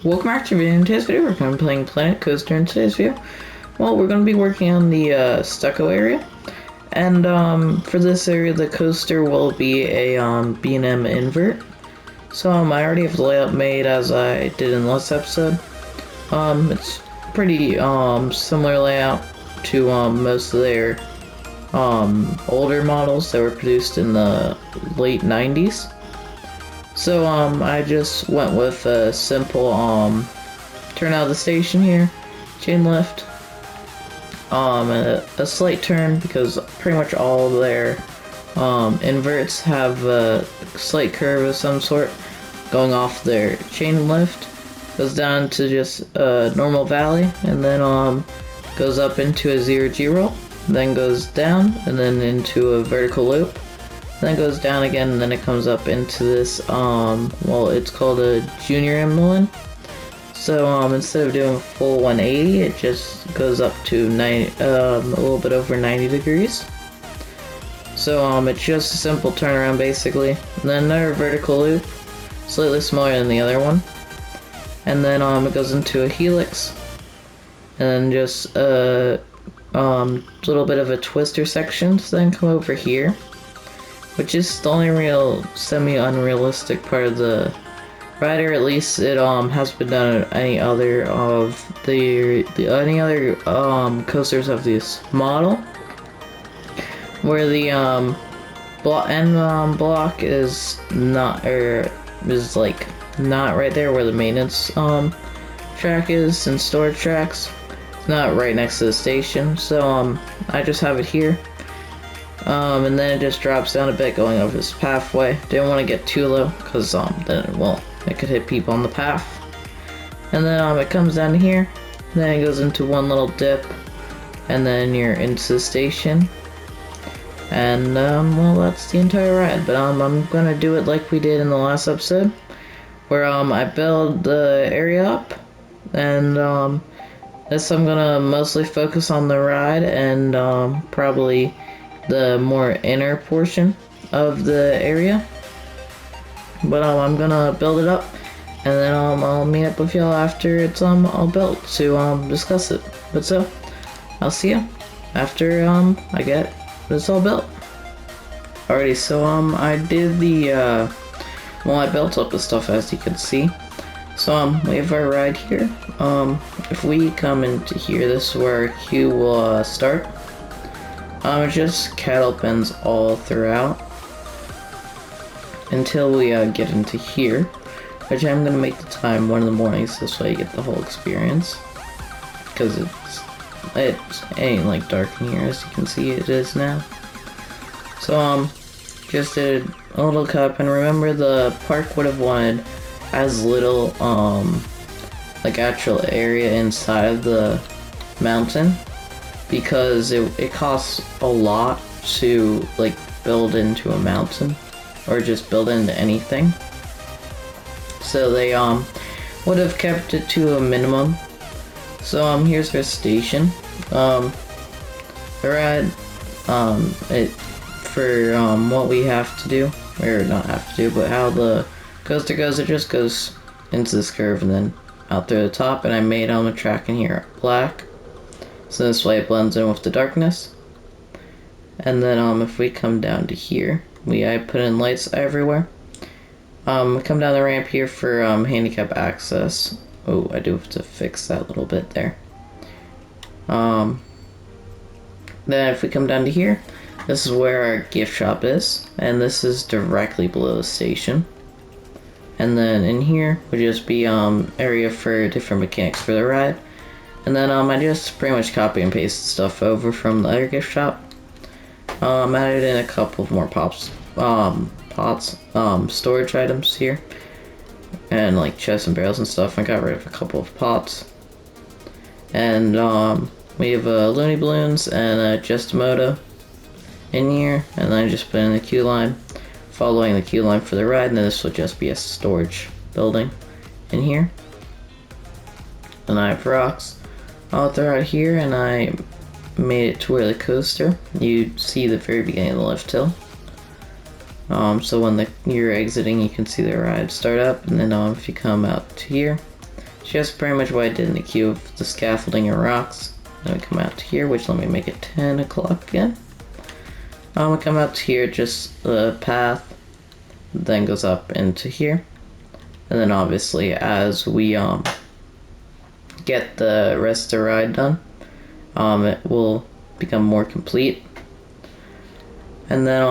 Welcome back to today's video. We're going to be playing Planet Coaster in today's video. Well, we're going to be working on the stucco area. And for this area, the coaster will be a B&M invert. So I already have the layout made as I did in the last episode. It's pretty similar layout to most of their older models that were produced in the late 90s. So I just went with a simple turn out of the station here, chain lift, a slight turn because pretty much all of their inverts have a slight curve of some sort going off their chain lift, goes down to just a normal valley, and then goes up into a 0G roll, then goes down and then into a vertical loop. Then it goes down again, and then it comes up into this, well, it's called a junior Emlyn. So, instead of doing a full 180, it just goes up to a little bit over 90 degrees. So, it's just a simple turnaround, basically. And then another vertical loop, slightly smaller than the other one. And then, it goes into a helix. And then just a little bit of a twister section, so then come over here, which is the only real semi-unrealistic part of the ride, or at least it has been done on any other of any other coasters of this model, where the block is not, or is like not right there where the maintenance track is and storage tracks. It's not right next to the station, so I just have it here. And then it just drops down a bit going over this pathway. Didn't want to get too low because then it could hit people on the path. And then it comes down here, then it goes into one little dip, and then you're into the station. And well, that's the entire ride. But I'm gonna do it like we did in the last episode, where I build the area up, and this I'm gonna mostly focus on the ride and probably the more inner portion of the area. But I'm gonna build it up, and then I'll meet up with y'all after it's all built to discuss it. But so I'll see you after I get this all built. Alrighty, so I did the well, I built up the stuff, as you can see. So we have our ride here. If we come into here, this is where our queue will start. It's just cattle pens all throughout until we get into here, which I'm gonna make the time 1 in the morning, so this way you get the whole experience, because it ain't like dark in here, as you can see it is now. So just did a little cup, and remember the park would have wanted as little like actual area inside of the mountain, because it costs a lot to like build into a mountain or just build into anything. So they would have kept it to a minimum. So here's our station. The ride for what we have to do, or not have to do, but how the coaster goes, it just goes into this curve and then out through the top, and I made a track in here black, so this way it blends in with the darkness. And then if we come down to here, I put in lights everywhere. Come down the ramp here for handicap access. Oh, I do have to fix that little bit there. Then if we come down to here, this is where our gift shop is, and this is directly below the station. And then in here would just be area for different mechanics for the ride. And then I just pretty much copy and paste stuff over from the other gift shop. Added in a couple of more pots, storage items here, and like chests and barrels and stuff. I got rid of a couple of pots. And we have Looney Balloons and a Gestimoto in here, and then I just put in the queue line, following the queue line for the ride, and then this will just be a storage building in here. And I have rocks all throughout here, and I made it to where the coaster, you see the very beginning of the lift hill. So when you're exiting, you can see the ride start up, and then if you come out to here, just pretty much what I did in the queue of the scaffolding and rocks. Then we come out to here, which let me make it 10 o'clock again. We come out to here, just the path then goes up into here. And then obviously as we get the rest of the ride done, it will become more complete. And then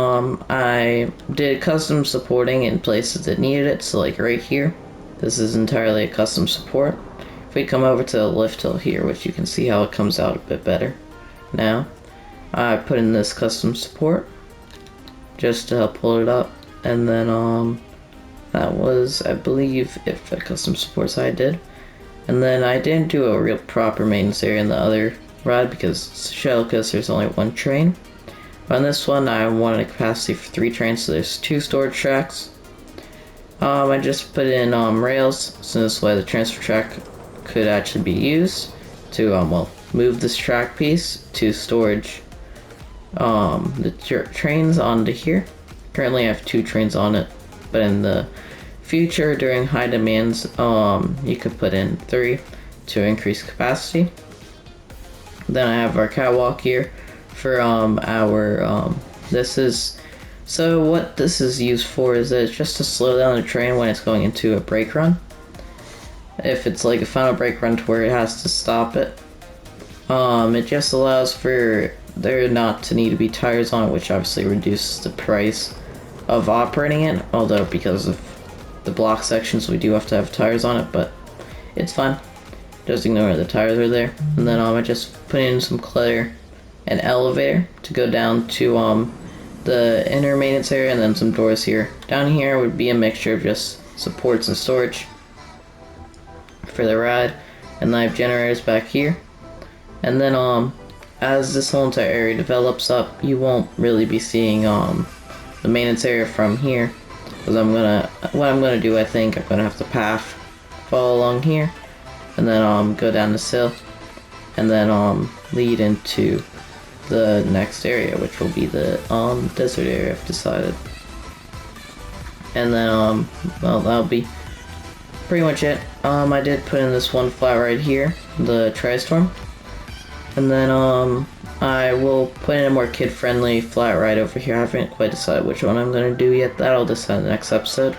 I did custom supporting in places that needed it, so like right here, this is entirely a custom support. If we come over to the lift hill here, which you can see how it comes out a bit better now, I put in this custom support just to help pull it up. And then that was, I believe, if the custom supports I did. And then I didn't do a real proper maintenance area in the other ride because there's only one train. On this one, I wanted a capacity for 3 trains, so there's 2 storage tracks. I just put in rails, so this way the transfer track could actually be used to, well, move this track piece to storage the trains onto here. Currently I have 2 trains on it, but in the future, during high demands, you could put in 3 to increase capacity. Then I have our catwalk here for so what this is used for is that it's just to slow down the train when it's going into a brake run. If it's like a final brake run to where it has to stop it, it just allows for there not to need to be tires on it, which obviously reduces the price of operating it, although because of the block sections we do have to have tires on it, but it's fine. Just ignore the tires are there. And then I just put in some clutter and elevator to go down to the inner maintenance area, and then some doors here. Down here would be a mixture of just supports and storage for the ride, and then I have generators back here. And then as this whole entire area develops up, you won't really be seeing the maintenance area from here, because what I'm gonna do, I think I'm gonna have the path follow along here, and then go down this hill, and then lead into the next area, which will be the desert area I've decided. And then well, that'll be pretty much it. I did put in this one flat right here, the Tri-Storm, and then I will put in a more kid-friendly flat ride over here. I haven't quite decided which one I'm gonna do yet. That'll decide in the next episode.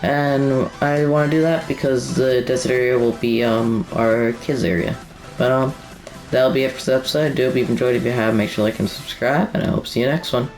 And I want to do that because the desert area will be our kids area. But that'll be it for this episode. I do hope you've enjoyed. If you have, make sure to like and subscribe, and I hope to see you next one.